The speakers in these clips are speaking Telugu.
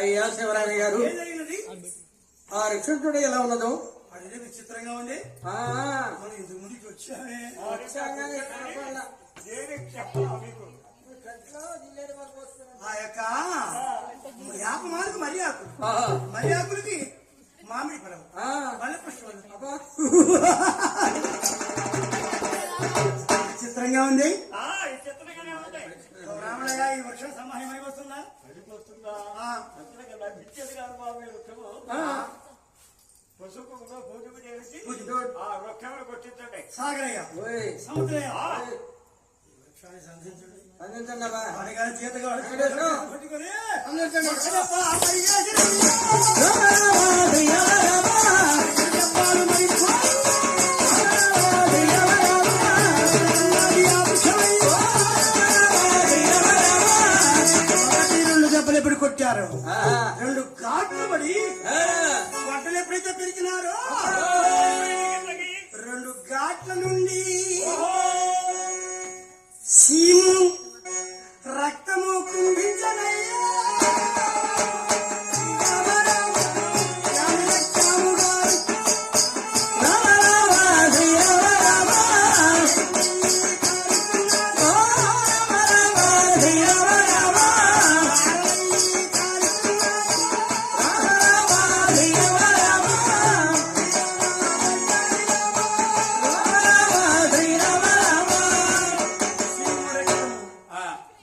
అయ్యా శివరాయ గారు, ఆ రిక్షుడు ఎలా ఉన్నదో అదే విచిత్రంగా ఉంది. మనం ఇంతకు ముందుకి వచ్చామే. ఆ యొక్క యాపమాలకు మర్యాకులకి మామిడి పడవ మల్లె పుష్పాలు విచిత్రంగా ఉంది. రామయ్య ఈ వర్షం సమాహం అయిపోతుందా? సాగరయ్య సముద్రయ్య దెబ్బలు ఎప్పుడు కొట్టారు? 2 ఘాట్లు పడి బట్టలు ఎప్పుడైతే పెరిగినారో 2 ఘాట్ల నుండి సీము రక్తము కుంభించనయ్యా.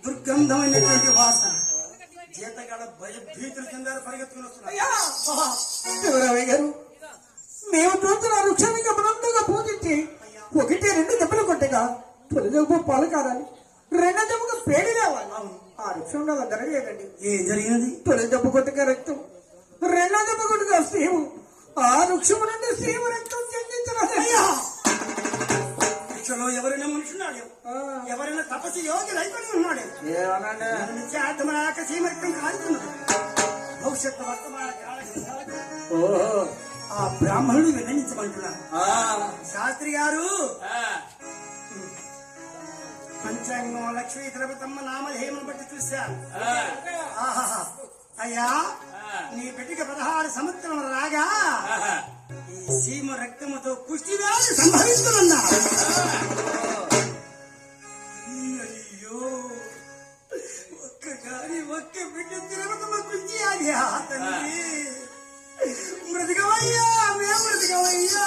దుర్గంధమైనటువంటి వాసన జీతగాడ భయభీతులు చెందారు, పరిగెత్తుకుని వస్తున్నారు. గారు, మేము చూస్తున్న వృక్షాన్ని గమనంగా పూజించి 1-2 దెబ్బలు కొట్టగా తొలిదెబ్బ పాలు కాదని 2వ దెబ్బకు పేడి రావాలి. ఆ వృక్షం అలా జరగలేదండి. ఏం జరిగినది? తొలి దెబ్బ కొట్టగా రక్తం, 2వ దెబ్బ కొట్టగా శ్రీము, ఆ వృక్షము నుండి శ్రీము రక్తం చెందించరా. ఎవరైనా మనుషున్నాడు, ఎవరైనా తపస్సు యోగి రైతుని ఉన్నాడు. సీమరక్తం కాలుతున్నాడు. భవిష్యత్తు వర్తమాన ఆ బ్రాహ్మణుడు విన్నవించమంటున్నారు. శాస్త్రి గారు, పంచాంగం లక్ష్మీ ద్రవతమ్మ నామధేయమును బట్టి చూశాను. ఆహా, అయ్యా నీ బిడ్డకి 16 సంవత్సరం రాగా ఈ సీమ రక్తముతో కుష్టి వ్యాధి సంభవిస్తున్నా. అయ్యో, ఒక్క బిడ్డ తిరగతమ్మ కుష్టి వ్యాధి. తండ్రి మృతికమయ్యా, మేము మృతికమయ్యా.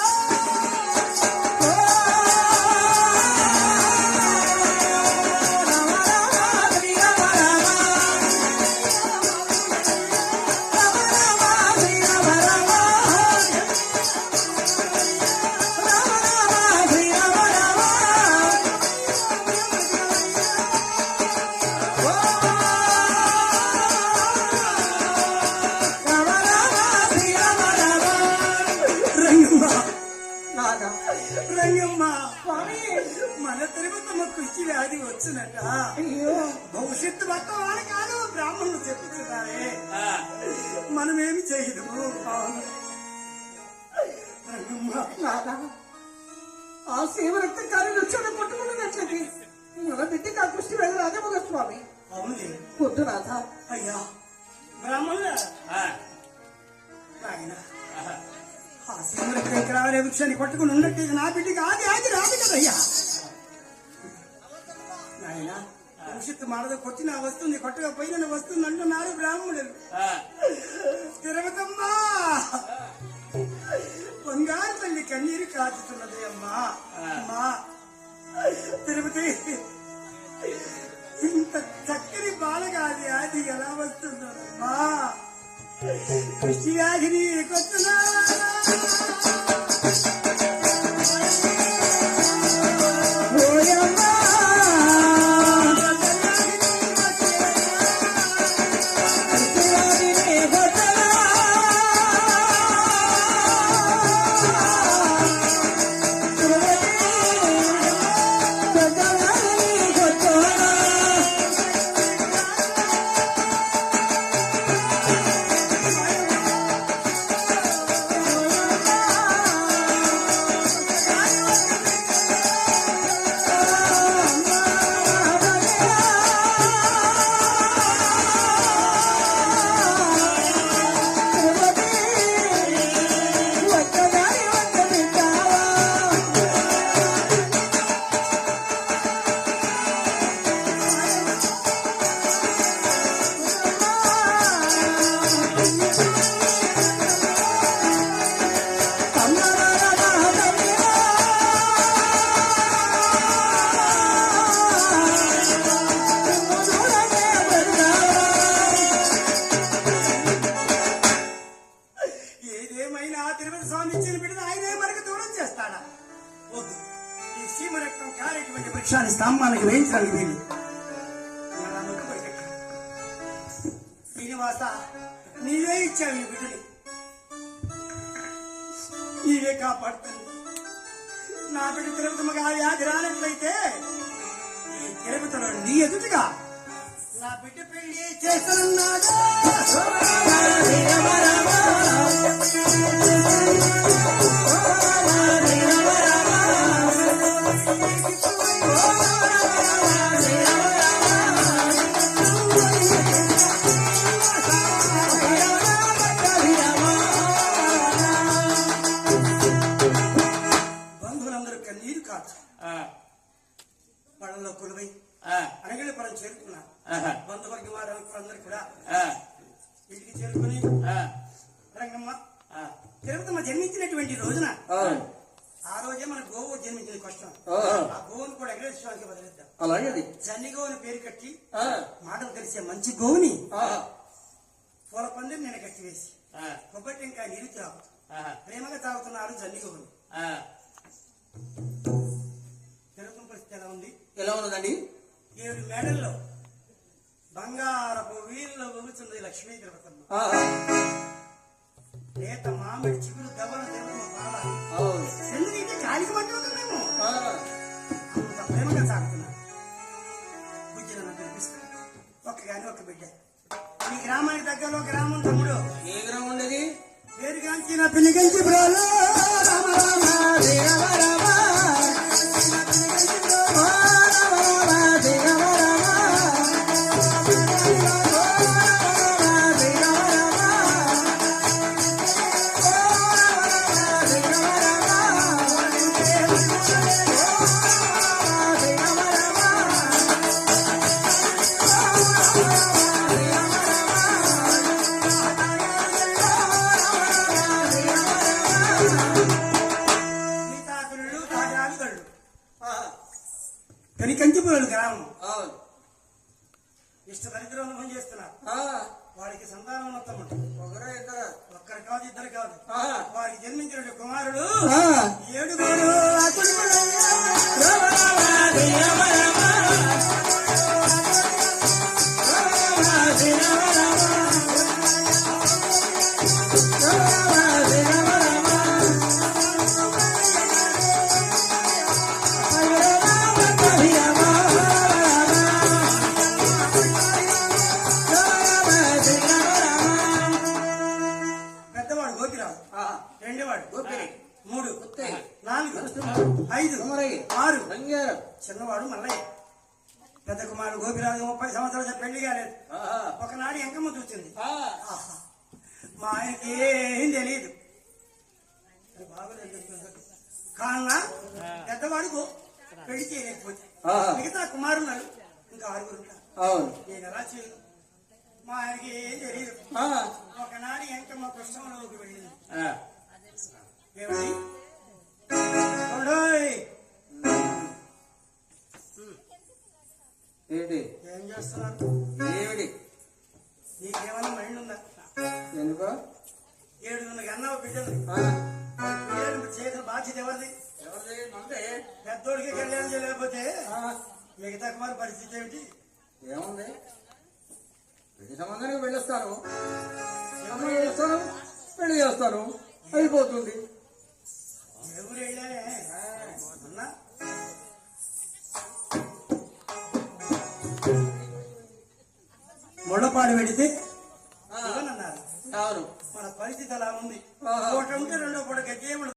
మన తిరుపతమ్మ కుష్టి వ్యాధి వచ్చినట్ట. భవిష్యత్తు వర్తమాన కాదు బ్రాహ్మణులు చెప్పుతున్నారే, మనమేమి చేయదు. ఆ శివ రక్త కార్యలక్షణ పట్టుకున్నట్లయితే మన బిడ్డకి ఆ కుష్టి వ్యాధి రాజమగ స్వామి. అవును పొద్దు రాధా. అయ్యా బ్రాహ్మణుల ఆ శివరక్తం ఇక్కడ రావలే వృక్షాన్ని పట్టుకుని ఉన్నట్టు నా బిడ్డకి ఆది రాదు కదయ్యా. నాయన భవిష్యత్తు మాడదు, కొట్టిన వస్తుంది, కొట్టగా పోయిన వస్తుంది అంటున్నారు బ్రాహ్మణులు. తిరగతమ్మా, బంగారు తల్లి కన్నీరు కాచుతున్నది అమ్మా. అమ్మా తిరుపతి, ఇంత చక్కని బాలగాది ఆది ఎలా వస్తుందమ్మా? కృష్టి వ్యాధిని కొట్టున్నా స్తంభానికి వేయించడానికి వీలు. మళ్ళా ముక్కు పడిపెట్టు. శ్రీనివాస, నీవే ఇచ్చావు ఈ బిడ్డని, నీవే కాపాడుతుంది. నా బిడ్డ తిరుపతిమగా ఆ వ్యాధి రానట్లయితే ఈ తిరుపతిలో నీ ఎదుటిగా నా బిడ్డ పెళ్లి చేస్తున్నాడు. బంధువులందరూ కన్నీరు కాచు పళ్ళలో కొలువై అనగలపురం చేరుకున్నారు. బంధువర్గ వారందరూ కూడా ఇంటికి చేరుకుని రంగమ్మ తిరుపతమ్మ జన్మించినటువంటి రోజున ఆ రోజే మన గోవు జన్మించిన కష్టం. ఆ గోవును కూడా ఎగరేశ్వరానికి వదిలేద్దాం. అలాగే జన్ని గోవుని పేరు కట్టి మాటలు తెలిసే మంచి గోవుని పూల పందిరి నేను కట్టి వేసి కొబ్బరి టెంకాయ నీరు తాగు ప్రేమగా తాగుతున్నారు జన్ని గోవుని. తిరుపతి పరిస్థితి ఎలా ఉంది? ఎలా ఉన్నదండి? 7 మేడల్లో బంగారపు వీళ్ళు ఊరుచున్నది లక్ష్మీ తిరుపతమ్మ. లేత మామిడి చిగురు దెబ్బలు ఎందుకంటే కాలికి పట్టుకుంటాం మేము. అంత ప్రేమగా సాగుతున్నాం. బుజ్జిన కనిపిస్తాం. ఒక్క బిడ్డ. ఈ గ్రామానికి దగ్గరలో గ్రామం తమ్ముడు. ఏ గ్రామం ఉండేది? పేరుగాంచిన పిల్లిగంచి బ్రోలో రామ రామ రామ రామ కంచిపురం గ్రామం. ఇష్ట దరిద్రం అనుభవం చేస్తున్నారు. వాడికి సంతానం మొత్తమంట. ఒక్కరు కాదు, ఇద్దరు కాదు. వారికి జన్మించిన కుమారుడు 7 చిన్నవాడు మల్లయ్య. పెద్ద కుమారుడు గోపిరాజు 30 సంవత్సరాలు పెళ్లి కాలేదు. ఒకనాడు ఎంకమ్మ చూసింది. మా ఆయనకి ఏం తెలియదు. కావున పెద్దవాడు పెళ్లి చేయలేకపోతే మిగతా కుమారున్నారు ఇంకా 6 ఉంటారు. నేను ఎలా చేయను? మా ఆయనకి ఏం తెలియదు. ఒకనాడు ఎంకమ్మ కృష్ణంలోకి వెళ్ళింది. ఏమిటి ఏం చేస్తున్నారు? ఏమిటి? నీకేమన్నా మైండ్ ఉందా? ఎందుకో 7 అన్నావు బిడ్డలు. చేసిన బాధ్యత ఎవరిది? పెద్దోడికి కళ్యాణం చేయలేకపోతే మిగతా కుమారు పరిస్థితి ఏమిటి? ఏముంది? పెళ్లి సంబంధానికి వెళ్ళొస్తాను, పెళ్లి చేస్తాను, అయిపోతుంది. ఎవరు వెళ్ళానే అన్నా? ముళ్ళపాడు పెడితే